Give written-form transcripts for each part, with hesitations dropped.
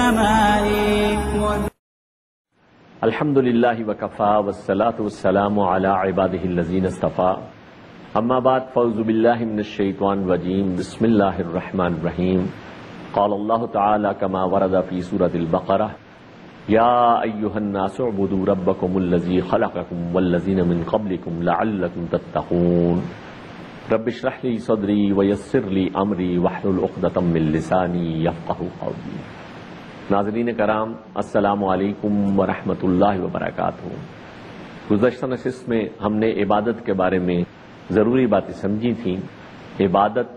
السماء الحمد للہ وکفا والصلاة والسلام علی عبادہ الذین اصطفیٰ اما بعد فاعوذ باللہ من الشیطان الرجیم بسم اللہ الرحمن الرحیم قال اللہ تعالی کما ورد فی سورۃ البقرہ یا ایہا الناس اعبدوا ربکم الذی خلقکم والذین من قبلکم لعلکم تتقون رب اشرح لی صدری ویسر لی امری واحلل عقدۃ من لسانی یفقہوا قولی۔ ناظرین کرام، السلام علیکم ورحمۃ اللہ وبرکاتہ۔ گزشتہ نشست میں ہم نے عبادت کے بارے میں ضروری باتیں سمجھی تھیں۔ عبادت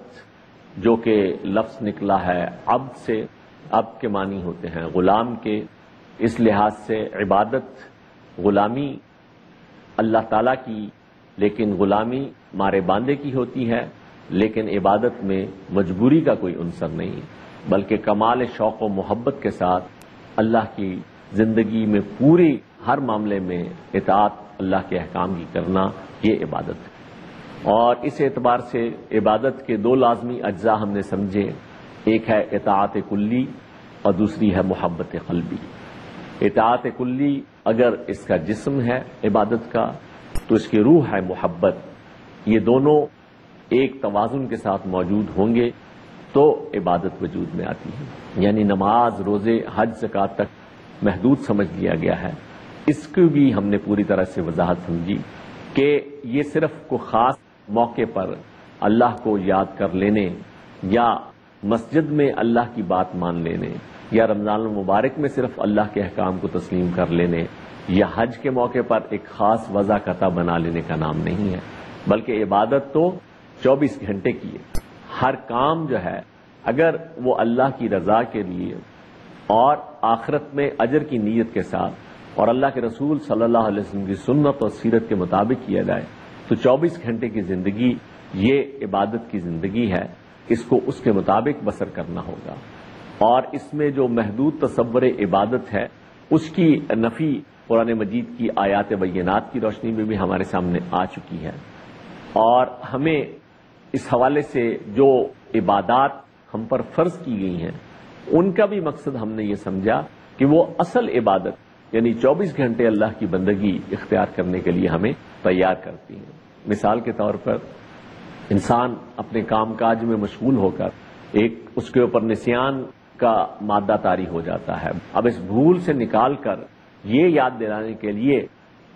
جو کہ لفظ نکلا ہے عبد سے، عبد کے معنی ہوتے ہیں غلام کے، اس لحاظ سے عبادت غلامی اللہ تعالیٰ کی، لیکن غلامی مارے باندے کی ہوتی ہے، لیکن عبادت میں مجبوری کا کوئی عنصر نہیں، بلکہ کمال شوق و محبت کے ساتھ اللہ کی زندگی میں پوری ہر معاملے میں اطاعت اللہ کے احکام کی کرنا، یہ عبادت ہے۔ اور اس اعتبار سے عبادت کے دو لازمی اجزاء ہم نے سمجھے، ایک ہے اطاعت کلی اور دوسری ہے محبت قلبی۔ اطاعت کلی اگر اس کا جسم ہے عبادت کا تو اس کی روح ہے محبت، یہ دونوں ایک توازن کے ساتھ موجود ہوں گے تو عبادت وجود میں آتی ہے۔ یعنی نماز، روزے، حج، زکوٰۃ تک محدود سمجھ لیا گیا ہے۔ اس کی بھی ہم نے پوری طرح سے وضاحت سمجھی کہ یہ صرف کوئی خاص موقع پر اللہ کو یاد کر لینے، یا مسجد میں اللہ کی بات مان لینے، یا رمضان المبارک میں صرف اللہ کے احکام کو تسلیم کر لینے، یا حج کے موقع پر ایک خاص وضع قطع بنا لینے کا نام نہیں ہے، بلکہ عبادت تو 24 گھنٹے کی ہے۔ ہر کام جو ہے اگر وہ اللہ کی رضا کے لیے اور آخرت میں اجر کی نیت کے ساتھ اور اللہ کے رسول صلی اللہ علیہ وسلم کی سنت اور سیرت کے مطابق کیا جائے تو 24 گھنٹے کی زندگی یہ عبادت کی زندگی ہے، اس کو اس کے مطابق بسر کرنا ہوگا۔ اور اس میں جو محدود تصور عبادت ہے اس کی نفی قرآن مجید کی آیات بینات کی روشنی میں بھی ہمارے سامنے آ چکی ہے، اور ہمیں اس حوالے سے جو عبادات ہم پر فرض کی گئی ہیں ان کا بھی مقصد ہم نے یہ سمجھا کہ وہ اصل عبادت یعنی 24 گھنٹے اللہ کی بندگی اختیار کرنے کے لیے ہمیں تیار کرتی ہیں۔ مثال کے طور پر انسان اپنے کام کاج میں مشغول ہو کر ایک اس کے اوپر نسیان کا مادہ طاری ہو جاتا ہے، اب اس بھول سے نکال کر یہ یاد دلانے کے لیے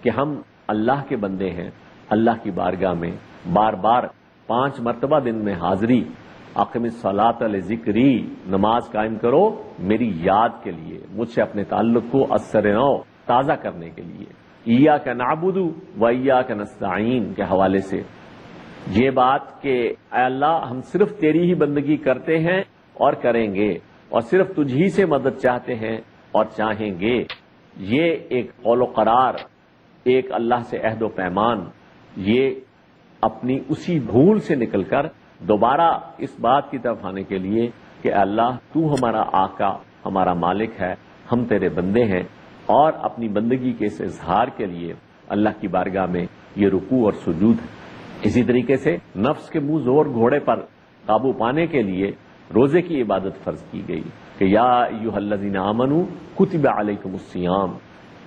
کہ ہم اللہ کے بندے ہیں، اللہ کی بارگاہ میں بار بار 5 مرتبہ دن میں حاضری، اقم الصلاۃ لذکری، نماز قائم کرو میری یاد کے لیے، مجھ سے اپنے تعلق کو اثر نو تازہ کرنے کے لیے، ایاک نعبد و ایاک نستعین کے حوالے سے یہ بات کہ اے اللہ ہم صرف تیری ہی بندگی کرتے ہیں اور کریں گے، اور صرف تجھ ہی سے مدد چاہتے ہیں اور چاہیں گے، یہ ایک قول و قرار، ایک اللہ سے عہد و پیمان، یہ اپنی اسی بھول سے نکل کر دوبارہ اس بات کی طرف آنے کے لیے کہ اللہ تو ہمارا آقا، ہمارا مالک ہے، ہم تیرے بندے ہیں، اور اپنی بندگی کے اس اظہار کے لیے اللہ کی بارگاہ میں یہ رکوع اور سجود ہے۔ اسی طریقے سے نفس کے منہ زور گھوڑے پر قابو پانے کے لیے روزے کی عبادت فرض کی گئی کہ یا ایھا الذین آمنوا کتب علیکم الصیام،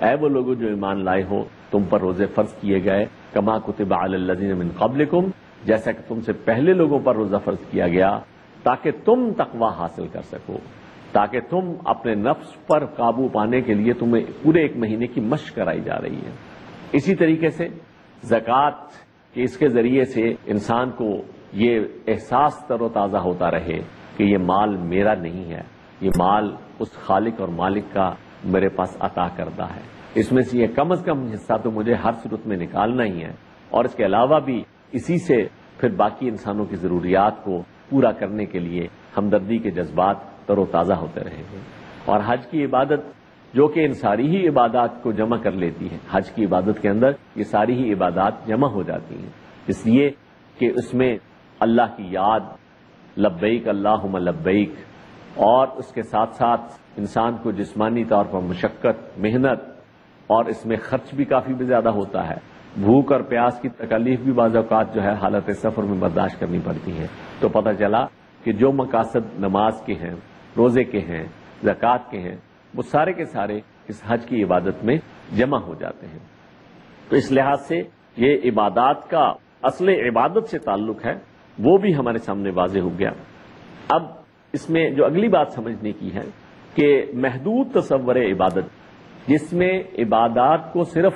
اے وہ لوگوں جو ایمان لائے ہو تم پر روزے فرض کیے گئے، کما کتب علی الذین من قبلکم، جیسا کہ تم سے پہلے لوگوں پر روزہ فرض کیا گیا، تاکہ تم تقوی حاصل کر سکو، تاکہ تم اپنے نفس پر قابو پانے کے لیے تمہیں پورے 1 مہینے کی مشق کرائی جا رہی ہے۔ اسی طریقے سے زکوٰۃ کہ اس کے ذریعے سے انسان کو یہ احساس تر و تازہ ہوتا رہے کہ یہ مال میرا نہیں ہے، یہ مال اس خالق اور مالک کا میرے پاس عطا کردہ ہے، اس میں سے یہ کم از کم حصہ تو مجھے ہر صورت میں نکالنا ہی ہے، اور اس کے علاوہ بھی اسی سے پھر باقی انسانوں کی ضروریات کو پورا کرنے کے لیے ہمدردی کے جذبات تر و تازہ ہوتے رہیں گے۔ اور حج کی عبادت جو کہ ان ساری ہی عبادات کو جمع کر لیتی ہے، حج کی عبادت کے اندر یہ ساری ہی عبادات جمع ہو جاتی ہیں، اس لیے کہ اس میں اللہ کی یاد، لبیک اللہم لبیک، اور اس کے ساتھ ساتھ انسان کو جسمانی طور پر مشقت، محنت، اور اس میں خرچ بھی کافی زیادہ ہوتا ہے، بھوک اور پیاس کی تکالیف بھی بعض اوقات جو ہے حالت سفر میں برداشت کرنی پڑتی ہے۔ تو پتہ چلا کہ جو مقاصد نماز کے ہیں، روزے کے ہیں، زکوٰۃ کے ہیں، وہ سارے کے سارے اس حج کی عبادت میں جمع ہو جاتے ہیں۔ تو اس لحاظ سے یہ عبادات کا اصل عبادت سے تعلق ہے، وہ بھی ہمارے سامنے واضح ہو گیا۔ اب اس میں جو اگلی بات سمجھنے کی ہے کہ محدود تصور عبادت، جس میں عبادات کو صرف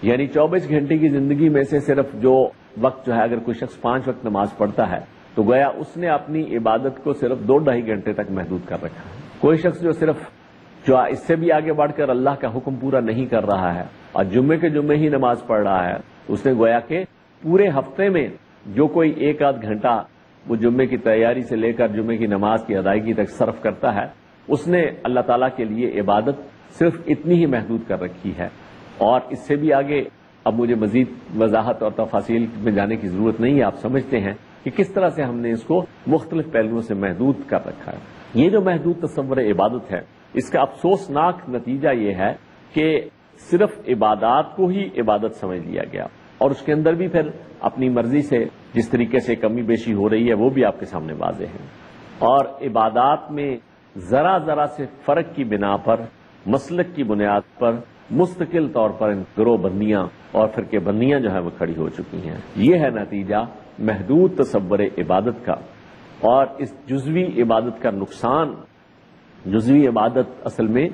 یعنی 24 گھنٹے کی زندگی میں سے صرف جو وقت جو ہے، اگر کوئی شخص 5 وقت نماز پڑھتا ہے تو گویا اس نے اپنی عبادت کو صرف 2-2.5 گھنٹے تک محدود کر رکھا ہے۔ کوئی شخص جو اس سے بھی آگے بڑھ کر اللہ کا حکم پورا نہیں کر رہا ہے اور جمعے کے جمعے ہی نماز پڑھ رہا ہے، اس نے گویا کہ پورے ہفتے میں جو کوئی 1-8 گھنٹہ وہ جمعے کی تیاری سے لے کر جمعے کی نماز کی ادائیگی تک صرف کرتا ہے، اس نے اللہ تعالیٰ کے لیے عبادت صرف اتنی ہی محدود کر رکھی ہے، اور اس سے بھی آگے اب مجھے مزید وضاحت اور تفاصیل میں جانے کی ضرورت نہیں ہے۔ آپ سمجھتے ہیں کہ کس طرح سے ہم نے اس کو مختلف پہلوؤں سے محدود کر رکھا ہے۔ یہ جو محدود تصور عبادت ہے، اس کا افسوسناک نتیجہ یہ ہے کہ صرف عبادات کو ہی عبادت سمجھ لیا گیا، اور اس کے اندر بھی پھر اپنی مرضی سے جس طریقے سے کمی بیشی ہو رہی ہے وہ بھی آپ کے سامنے واضح ہے۔ اور عبادات میں ذرا ذرا سے فرق کی بنا پر، مسلک کی بنیاد پر مستقل طور پر گروہ بندیاں اور فرقے بندیاں جو ہے وہ کھڑی ہو چکی ہیں۔ یہ ہے نتیجہ محدود تصور عبادت کا، اور اس جزوی عبادت کا نقصان۔ جزوی عبادت اصل میں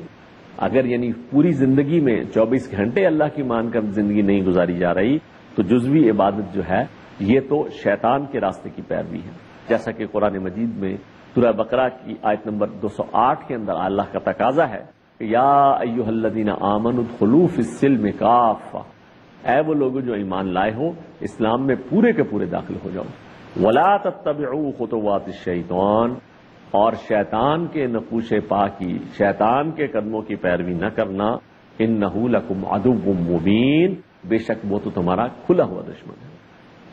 اگر یعنی پوری زندگی میں 24 گھنٹے اللہ کی مان کر زندگی نہیں گزاری جا رہی، تو جزوی عبادت جو ہے یہ تو شیطان کے راستے کی پیروی ہے، جیسا کہ قرآن مجید میں سورہ بقرہ کی آیت نمبر 208 کے اندر اللہ کا تقاضا ہے کہ یا ایھا الذین آمنوا ادخلوا فی السلم کافہ، اے وہ لوگ جو ایمان لائے ہو اسلام میں پورے کے پورے داخل ہو جاؤ۔ ولا تتبعوا خطوات الشیطان، اور شیطان کے نقوش پا کی، شیطان کے قدموں کی پیروی نہ کرنا۔ انہ لکم عدو مبین، بے شک وہ تو تمہارا کھلا ہوا دشمن ہے۔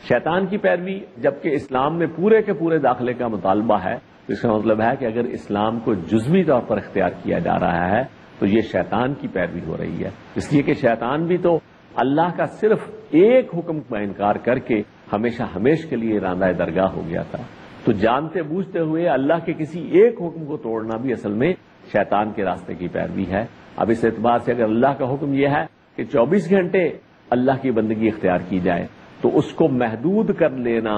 شیطان کی پیروی جبکہ اسلام میں پورے کے پورے داخلے کا مطالبہ ہے، تو اس کا مطلب ہے کہ اگر اسلام کو جزوی طور پر اختیار کیا جا رہا ہے تو یہ شیطان کی پیروی ہو رہی ہے، اس لیے کہ شیطان بھی تو اللہ کا صرف ایک حکم کا انکار کر کے ہمیشہ ہمیش کے لیے راندہ درگاہ ہو گیا تھا۔ تو جانتے بوجھتے ہوئے اللہ کے کسی ایک حکم کو توڑنا بھی اصل میں شیطان کے راستے کی پیروی ہے۔ اب اس اعتبار سے اگر اللہ کا حکم یہ ہے کہ 24 گھنٹے اللہ کی بندگی اختیار کی جائے، تو اس کو محدود کر لینا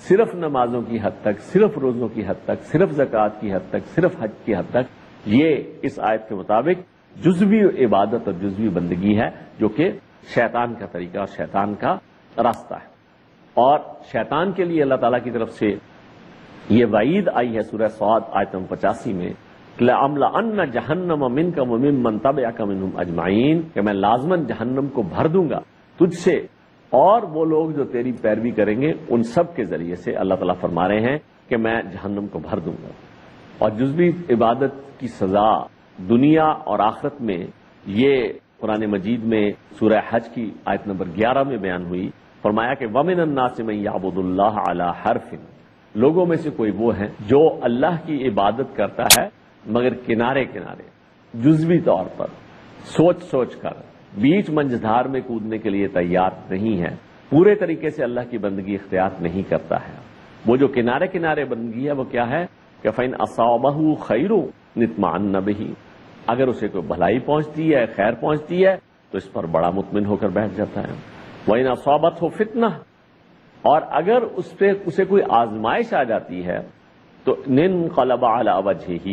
صرف نمازوں کی حد تک، صرف روزوں کی حد تک، صرف زکوٰۃ کی حد تک، صرف حج کی حد تک، یہ اس آیت کے مطابق جزوی عبادت اور جزوی بندگی ہے، جو کہ شیطان کا طریقہ اور شیطان کا راستہ ہے۔ اور شیطان کے لیے اللہ تعالیٰ کی طرف سے یہ وعید آئی ہے سورہ صاد آیت نمبر 85 میں، لَأَمْلَأَنَّ جَهَنَّمَ مِنْكَ وَمِمَّنْ تَبِعَكَ مِنْهُمْ أَجْمَعِينَ، کہ میں لازماً جہنم کو بھر دوں گا تجھ سے اور وہ لوگ جو تیری پیروی کریں گے ان سب کے ذریعے سے۔ اللہ تعالیٰ فرما رہے ہیں کہ میں جہنم کو بھر دوں گا۔ اور جزوی عبادت کی سزا دنیا اور آخرت میں یہ قرآن مجید میں سورہ حج کی آیت نمبر 11 میں بیان ہوئی۔ فرمایا کہ وَمِنَ النَّاسِ مَن يَعْبُدُ اللَّهَ عَلَى حَرْفٍ، لوگوں میں سے کوئی وہ ہیں جو اللہ کی عبادت کرتا ہے مگر کنارے کنارے، جزوی طور پر، سوچ سوچ کر، بیچ منجھدار میں کودنے کے لیے تیار نہیں ہے، پورے طریقے سے اللہ کی بندگی اختیار نہیں کرتا ہے۔ وہ جو کنارے کنارے بندگی ہے وہ کیا ہے کہ فَإِنْ أَصَابَهُ خَيْرٌ اطْمَأَنَّ بِهِ، اگر اسے کوئی بھلائی پہنچتی ہے، خیر پہنچتی ہے تو اس پر بڑا مطمئن ہو کر بیٹھ جاتا ہے۔ وَإِنْ أَصَابَتْهُ فِتْنَةٌ، اور اگر اسے کوئی آزمائش آ جاتی ہے تو انقلب علی وجہہ،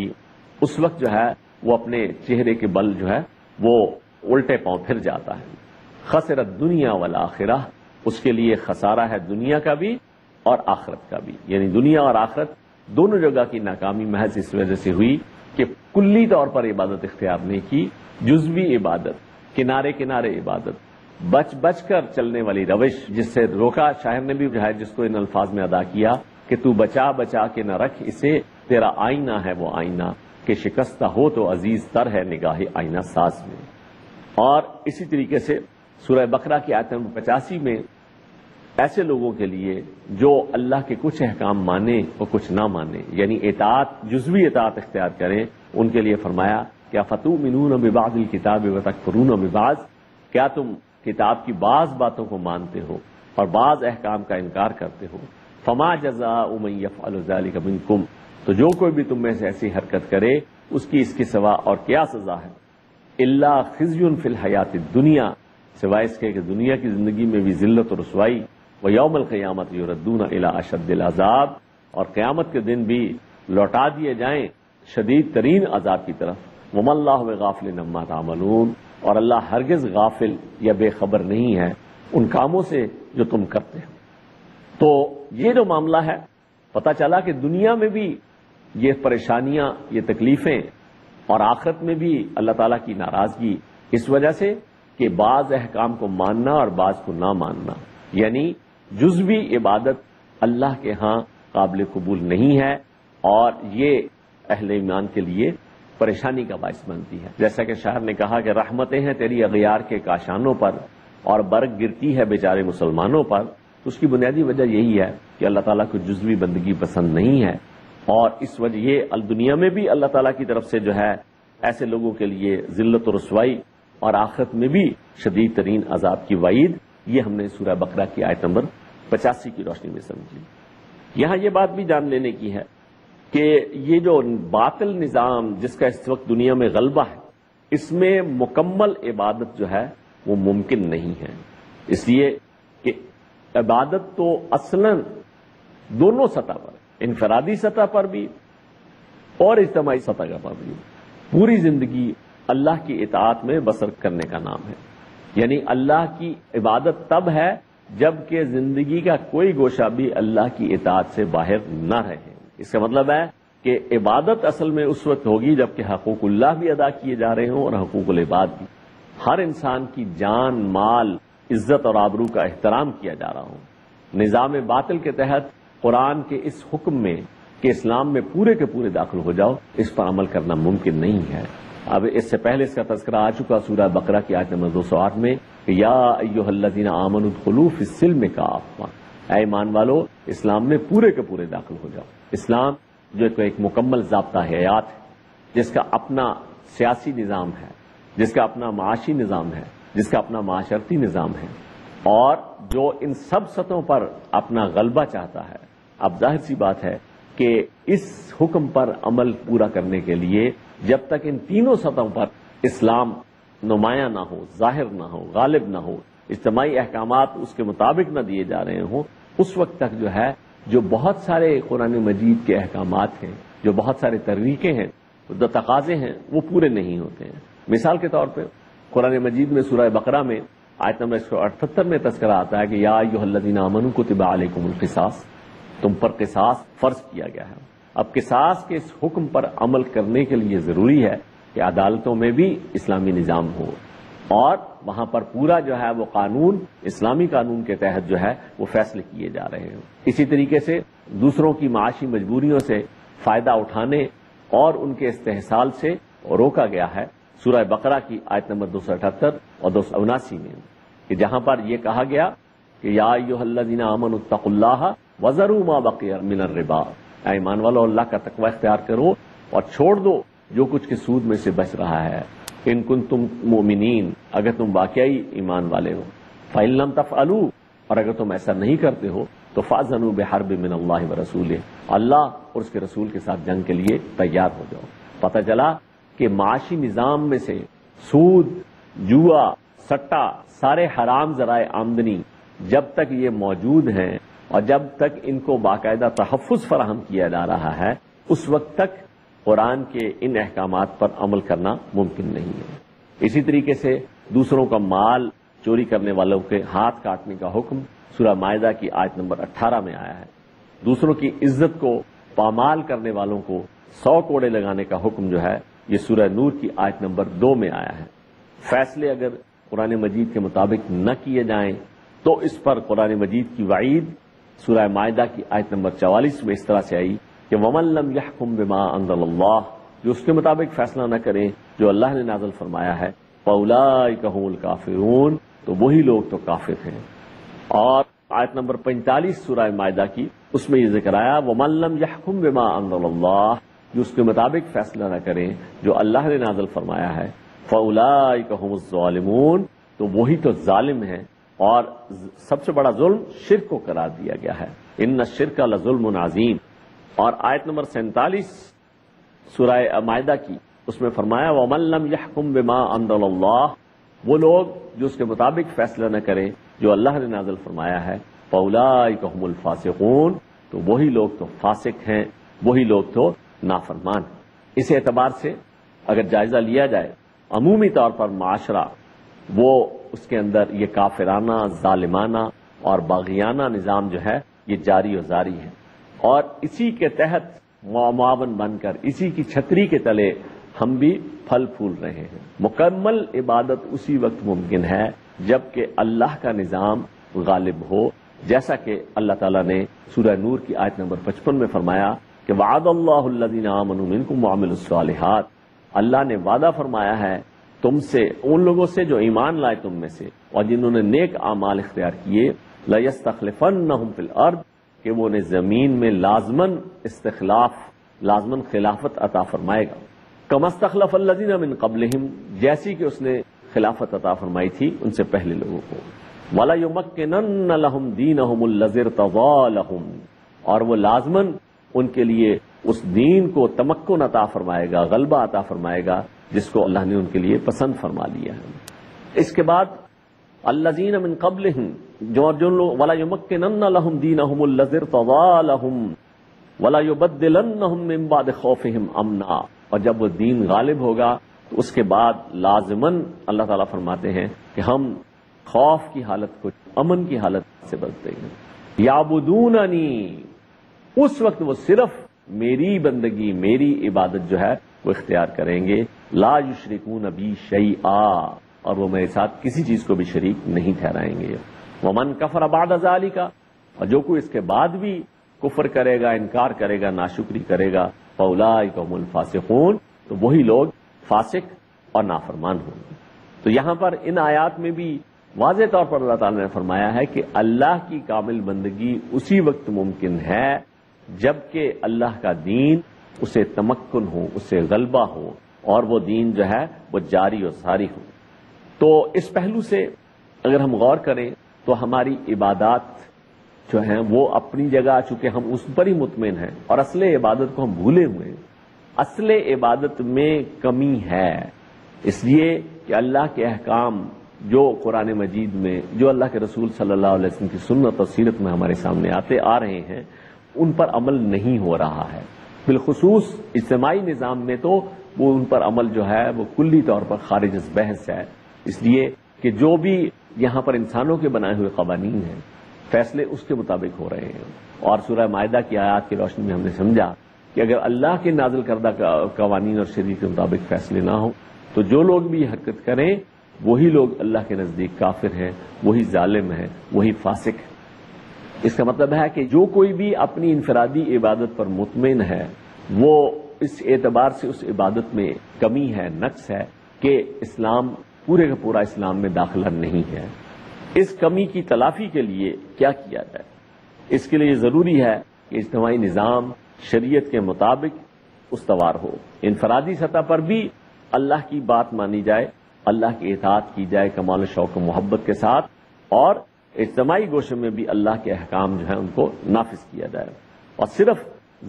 اس وقت جو ہے وہ اپنے چہرے کے بل جو ہے وہ الٹے پاؤں پھر جاتا ہے۔ خسرت دنیا والآخرہ، اس کے لیے خسارہ ہے دنیا کا بھی اور آخرت کا بھی، یعنی دنیا اور آخرت دونوں جگہ کی ناکامی محض اس وجہ سے ہوئی کہ کلی طور پر عبادت اختیار نہیں کی، جزوی عبادت، کنارے کنارے عبادت، بچ بچ کر چلنے والی روش، جس سے روکا شاعر نے بھی جو ہے، جس کو ان الفاظ میں ادا کیا کہ تو بچا بچا کے نہ رکھ اسے، تیرا آئینہ ہے وہ آئینہ کہ شکستہ ہو تو عزیز تر ہے نگاہ آئینہ ساز میں۔ اور اسی طریقے سے سورہ بقرہ کی آیت نمبر 85 میں ایسے لوگوں کے لیے جو اللہ کے کچھ احکام مانے اور کچھ نہ مانے، یعنی اطاعت، جزوی اطاعت اختیار کریں، ان کے لیے فرمایا کیا فتؤمنون ببعض الکتاب وتکفرون ببعض، کیا تم کتاب کی بعض باتوں کو مانتے ہو اور بعض احکام کا انکار کرتے ہو؟ فما جزاء من یفعل ذلک منکم، تو جو کوئی بھی تم میں سے ایسی حرکت کرے اس کی اس کے سوا اور کیا سزا ہے؟ الا خزی فی الحیات الدنیا، سوائے اس کے کہ دنیا کی زندگی میں بھی ذلت و رسوائی، ویوم القیامت یردون الی اشد العذاب، اور قیامت کے دن بھی لوٹا دیے جائیں شدید ترین عذاب کی طرف۔ وما اللہ بغافل عما تعملون، اور اللہ ہرگز غافل یا بے خبر نہیں ہے ان کاموں سے جو تم کرتے ہو۔ تو یہ جو معاملہ ہے، پتہ چلا کہ دنیا میں بھی یہ پریشانیاں، یہ تکلیفیں، اور آخرت میں بھی اللہ تعالیٰ کی ناراضگی اس وجہ سے کہ بعض احکام کو ماننا اور بعض کو نہ ماننا، یعنی جزوی عبادت اللہ کے ہاں قابل قبول نہیں ہے، اور یہ اہل ایمان کے لیے پریشانی کا باعث بنتی ہے۔ جیسا کہ شاعر نے کہا کہ رحمتیں ہیں تیری اغیار کے کاشانوں پر، اور برق گرتی ہے بیچارے مسلمانوں پر، تو اس کی بنیادی وجہ یہی ہے کہ اللہ تعالیٰ کو جزوی بندگی پسند نہیں ہے، اور اس وجہ یہ دنیا میں بھی اللہ تعالیٰ کی طرف سے جو ہے ایسے لوگوں کے لیے ذلت و رسوائی، اور آخرت میں بھی شدید ترین عذاب کی وعید، یہ ہم نے سورہ بقرہ کی آیت نمبر 85 کی روشنی میں سمجھی۔ یہاں یہ بات بھی جان لینے کی ہے کہ یہ جو باطل نظام جس کا اس وقت دنیا میں غلبہ ہے، اس میں مکمل عبادت جو ہے وہ ممکن نہیں ہے، اس لیے کہ عبادت تو اصلاً دونوں سطح پر، انفرادی سطح پر بھی اور اجتماعی سطح پر بھی، پوری زندگی اللہ کی اطاعت میں بسر کرنے کا نام ہے۔ یعنی اللہ کی عبادت تب ہے جب کہ زندگی کا کوئی گوشہ بھی اللہ کی اطاعت سے باہر نہ رہے۔ اس کا مطلب ہے کہ عبادت اصل میں اس وقت ہوگی جب کہ حقوق اللہ بھی ادا کیے جا رہے ہوں اور حقوق العباد بھی، ہر انسان کی جان، مال، عزت اور آبرو کا احترام کیا جا رہا ہوں۔ نظام باطل کے تحت قرآن کے اس حکم میں کہ اسلام میں پورے کے پورے داخل ہو جاؤ، اس پر عمل کرنا ممکن نہیں ہے۔ اب اس سے پہلے اس کا تذکرہ آ چکا سورہ بقرہ کی آیت نمبر 208 میں کہ یا ایھا الذین آمنوا ادخلوا فی السلم کافۃ، اے ایمان والو اسلام میں پورے کے پورے داخل ہو جاؤ۔ اسلام جو ایک مکمل ضابطہ حیات ہے، جس کا اپنا سیاسی نظام ہے، جس کا اپنا معاشی نظام ہے، جس کا اپنا معاشرتی نظام ہے، اور جو ان سب سطحوں پر اپنا غلبہ چاہتا ہے۔ اب ظاہر سی بات ہے کہ اس حکم پر عمل پورا کرنے کے لیے جب تک ان تینوں سطحوں پر اسلام نمایاں نہ ہو، ظاہر نہ ہو، غالب نہ ہو، اجتماعی احکامات اس کے مطابق نہ دیے جا رہے ہوں، اس وقت تک جو ہے جو بہت سارے قرآن مجید کے احکامات ہیں، جو بہت سارے طریقے ہیں، جو تقاضے ہیں، وہ پورے نہیں ہوتے ہیں۔ مثال کے طور پہ قرآن مجید میں سورہ بقرہ میں آیت نمبر 178 میں تذکرہ آتا ہے کہ یا ایھا الذین آمنوا کتب علیکم القصاص، تم پر قصاص فرض کیا گیا ہے۔ اب قصاص کے اس حکم پر عمل کرنے کے لیے ضروری ہے کہ عدالتوں میں بھی اسلامی نظام ہو، اور وہاں پر پورا جو ہے وہ قانون، اسلامی قانون کے تحت جو ہے وہ فیصلے کیے جا رہے ہیں۔ اسی طریقے سے دوسروں کی معاشی مجبوریوں سے فائدہ اٹھانے اور ان کے استحصال سے روکا گیا ہے سورہ بقرہ کی آیت نمبر 278 اور 279 میں، کہ جہاں پر یہ کہا گیا کہ یا ایھا الذین آمنوا اتقوا اللہ وذروا ما بقی من الربا، اے ایمان والو اللہ کا تقوی اختیار کرو اور چھوڑ دو جو کچھ کے سود میں سے بچ رہا ہے، ان کنتم مؤمنین، اگر تم واقعی ایمان والے ہو، فإن لم تفعلوا، اور اگر تم ایسا نہیں کرتے ہو تو فأذنوا بحرب من اللہ ورسولہ، اللہ اور اس کے رسول کے ساتھ جنگ کے لیے تیار ہو جاؤ۔ پتہ چلا کہ معاشی نظام میں سے سود، جوا، سٹا، سارے حرام ذرائع آمدنی جب تک یہ موجود ہیں اور جب تک ان کو باقاعدہ تحفظ فراہم کیا جا رہا ہے، اس وقت تک قرآن کے ان احکامات پر عمل کرنا ممکن نہیں ہے۔ اسی طریقے سے دوسروں کا مال چوری کرنے والوں کے ہاتھ کاٹنے کا حکم سورہ مائدہ کی آیت نمبر 18 میں آیا ہے۔ دوسروں کی عزت کو پامال کرنے والوں کو 100 کوڑے لگانے کا حکم جو ہے یہ سورہ نور کی آیت نمبر 2 میں آیا ہے۔ فیصلے اگر قرآن مجید کے مطابق نہ کیے جائیں تو اس پر قرآن مجید کی وعید سورہ مائدہ کی آیت نمبر 44 میں اس طرح سے آئی کہ وَمَن لَّمْ يَحْكُم بِمَا أَنزَلَ اللَّهُ، جو اس کے مطابق فیصلہ نہ کریں جو اللہ نے نازل فرمایا ہے، فَأُولَٰئِكَ هُمُ الْكَافِرُونَ، تو وہی لوگ تو کافر ہیں۔ اور آیت نمبر 45 سورہ مائدہ کی اس میں یہ ذکر آیا وَمَن لَّمْ يَحْكُم بِمَا أَنزَلَ اللَّهُ، جو اس کے مطابق فیصلہ نہ کریں جو اللہ نے نازل فرمایا ہے، فَأُولَٰئِكَ هُمُ الظَّالِمُونَ، تو وہی تو ظالم ہیں، اور سب سے بڑا ظلم شرک کو قرار دیا گیا ہے، ان الشرک لظلم عظیم۔ اور آیت نمبر 47 سورہ مائدہ کی، اس میں فرمایا وَمَن لَّمْ يَحْكُم بِمَا أَنزَلَ اللَّهُ، وہ لوگ جو اس کے مطابق فیصلہ نہ کریں جو اللہ نے نازل فرمایا ہے، فَأُولَٰئِكَ هُمُ الْفَاسِقُونَ، تو وہی لوگ تو فاسق ہیں، وہی لوگ تو نافرمان ہیں۔ اس اعتبار سے اگر جائزہ لیا جائے عمومی طور پر معاشرہ وہ اس کے اندر یہ کافرانہ، ظالمانہ اور باغیانہ نظام جو ہے یہ جاری و ساری ہے، اور اسی کے تحت معاون بن کر اسی کی چھتری کے تلے ہم بھی پھل پھول رہے ہیں۔ مکمل عبادت اسی وقت ممکن ہے جب کہ اللہ کا نظام غالب ہو، جیسا کہ اللہ تعالیٰ نے سورہ نور کی آیت نمبر 55 میں فرمایا کہ وعد اللہ الذین آمنوا منکم وعملوا الصالحات، اللہ نے وعدہ فرمایا ہے تم سے، ان لوگوں سے جو ایمان لائے تم میں سے اور جنہوں نے نیک اعمال اختیار کیے، لَيَسْتَخْلِفَنَّهُمْ فِي الْأَرْضِ، کہ وہ انہیں زمین میں لازماً استخلاف، لازماً خلافت عطا فرمائے گا، كَمَا اسْتَخْلَفَ الَّذِينَ مِن قَبْلِهِمْ، جیسی کہ اس نے خلافت عطا فرمائی تھی ان سے پہلے لوگوں کو، وَلَيُمَكِّنَنَّ لَهُمْ دِينَهُمُ الَّذِي ارْتَضَىٰ لَهُمْ، اور وہ لازماً ان کے لیے اس دین کو تمکن عطا فرمائے گا، غلبہ عطا فرمائے گا جس کو اللہ نے ان کے لیے پسند فرما لیا ہے۔ اس کے بعد الذین من قبلہم، جو لوگ وَلَيُمَكِّنَنَّ لَهُمْ دِينَهُمُ الَّذِي ارْتَضَىٰ لَهُمْ وَلَيُبَدِّلَنَّهُم مِّن بَعْدِ خَوْفِهِمْ أَمْنًا، اور جب وہ دین غالب ہوگا تو اس کے بعد لازماً اللہ تعالیٰ فرماتے ہیں کہ ہم خوف کی حالت کو امن کی حالت سے بدلتے ہیں۔ یعبدوننی، اس وقت وہ صرف میری بندگی، میری عبادت جو ہے وہ اختیار کریں گے، لا یشرکون بی شیئا، اور وہ میرے ساتھ کسی چیز کو بھی شریک نہیں ٹھہرائیں گے۔ ومن کفر بعد ذالک، اور جو کوئی اس کے بعد بھی کفر کرے گا، انکار کرے گا، ناشکری کرے گا، فاولئک هم الفاسقون، تو وہی لوگ فاسق اور نافرمان ہوں گے۔ تو یہاں پر ان آیات میں بھی واضح طور پر اللہ تعالیٰ نے فرمایا ہے کہ اللہ کی کامل بندگی اسی وقت ممکن ہے جبکہ اللہ کا دین اسے تمکن ہو، اسے غلبہ ہو، اور وہ دین جو ہے وہ جاری و ساری ہو۔ تو اس پہلو سے اگر ہم غور کریں تو ہماری عبادات جو ہیں وہ اپنی جگہ، چونکہ ہم اس پر ہی مطمئن ہیں اور اصل عبادت کو ہم بھولے ہوئے ہیں، اصل عبادت میں کمی ہے، اس لیے کہ اللہ کے احکام جو قرآن مجید میں، جو اللہ کے رسول صلی اللہ علیہ وسلم کی سنت اور سیرت میں ہمارے سامنے آتے آ رہے ہیں، ان پر عمل نہیں ہو رہا ہے۔ بالخصوص اجتماعی نظام میں تو وہ ان پر عمل جو ہے وہ کلی طور پر خارج از بحث ہے، اس لیے کہ جو بھی یہاں پر انسانوں کے بنائے ہوئے قوانین ہیں، فیصلے اس کے مطابق ہو رہے ہیں، اور سورہ مائدہ کی آیات کی روشنی میں ہم نے سمجھا کہ اگر اللہ کے نازل کردہ قوانین اور شریعت کے مطابق فیصلے نہ ہوں تو جو لوگ بھی حرکت کریں وہی لوگ اللہ کے نزدیک کافر ہیں، وہی ظالم ہیں، وہی فاسق ہیں۔ اس کا مطلب ہے کہ جو کوئی بھی اپنی انفرادی عبادت پر مطمئن ہے وہ اس اعتبار سے اس عبادت میں کمی ہے، نقص ہے کہ اسلام پورے کا پورا اسلام میں داخلہ نہیں ہے۔ اس کمی کی تلافی کے لیے کیا کیا جائے؟ اس کے لیے ضروری ہے کہ اجتماعی نظام شریعت کے مطابق استوار ہو، انفرادی سطح پر بھی اللہ کی بات مانی جائے، اللہ کی اطاعت کی جائے کمال شوق و محبت کے ساتھ، اور اجتماعی گوشے میں بھی اللہ کے احکام جو ہیں ان کو نافذ کیا جائے، اور صرف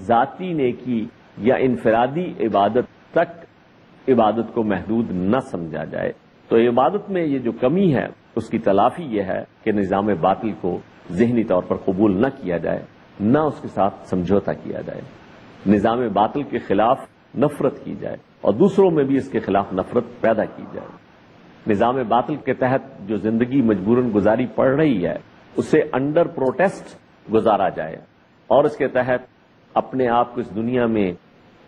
ذاتی نیکی یا انفرادی عبادت تک عبادت کو محدود نہ سمجھا جائے۔ تو عبادت میں یہ جو کمی ہے اس کی تلافی یہ ہے کہ نظام باطل کو ذہنی طور پر قبول نہ کیا جائے، نہ اس کے ساتھ سمجھوتا کیا جائے، نظام باطل کے خلاف نفرت کی جائے اور دوسروں میں بھی اس کے خلاف نفرت پیدا کی جائے۔ نظام باطل کے تحت جو زندگی مجبوراً گزاری پڑ رہی ہے اسے انڈر پروٹیسٹ گزارا جائے، اور اس کے تحت اپنے آپ کو اس دنیا میں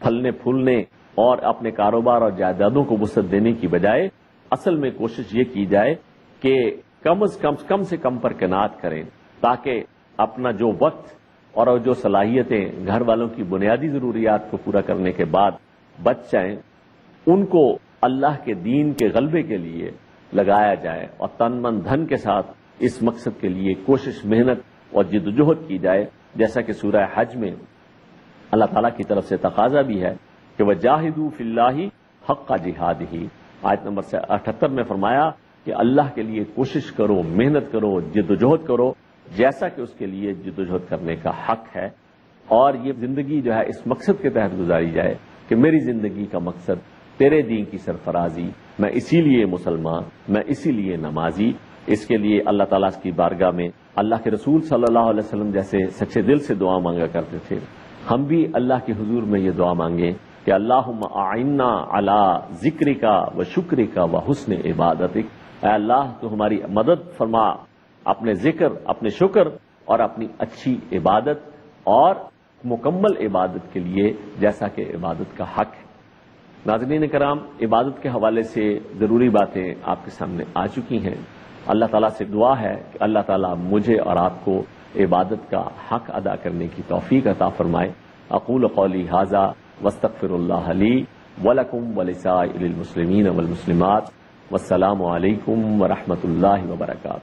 پھلنے پھولنے اور اپنے کاروبار اور جائیدادوں کو وسعت دینے کی بجائے اصل میں کوشش یہ کی جائے کہ کم سے کم پر قناعت کریں، تاکہ اپنا جو وقت اور جو صلاحیتیں گھر والوں کی بنیادی ضروریات کو پورا کرنے کے بعد بچ جائیں ان کو اللہ کے دین کے غلبے کے لیے لگایا جائے، اور تن من دھن کے ساتھ اس مقصد کے لیے کوشش، محنت اور جدوجہد کی جائے، جیسا کہ سورہ حج میں اللہ تعالیٰ کی طرف سے تقاضا بھی ہے کہ وَجَاهِدُوا فِي اللَّهِ حَقَّ جِهَادِهِ، آیت نمبر 78 میں فرمایا کہ اللہ کے لیے کوشش کرو، محنت کرو، جدوجہد کرو جیسا کہ اس کے لیے جدوجہد کرنے کا حق ہے، اور یہ زندگی جو ہے اس مقصد کے تحت گزاری جائے کہ میری زندگی کا مقصد تیرے دین کی سرفرازی، میں اسی لیے مسلمان، میں اسی لیے نمازی. اس کے لیے اللہ تعالیٰ کی بارگاہ میں اللہ کے رسول صلی اللہ علیہ وسلم جیسے سچے دل سے دعا مانگا کرتے تھے. ہم بھی اللہ کے حضور میں یہ دعا مانگیں کہ اللہم اعنا علی ذکرک و شکرک و حسن عبادتک. اے اللہ تو ہماری مدد فرما اپنے ذکر، اپنے شکر اور اپنی اچھی عبادت اور مکمل عبادت کے لیے جیسا کہ عبادت کا حق ہے. ناظرین کرام، عبادت کے حوالے سے ضروری باتیں آپ کے سامنے آ چکی ہیں. اللہ تعالیٰ سے دعا ہے کہ اللہ تعالیٰ مجھے اور آپ کو عبادت کا حق ادا کرنے کی توفیق عطا فرمائے. اقول قولی ھذا واستغفر اللہ لی ولکم ولسائر المسلمین والمسلمات. والسلام علیکم ورحمۃ اللہ وبرکاتہ.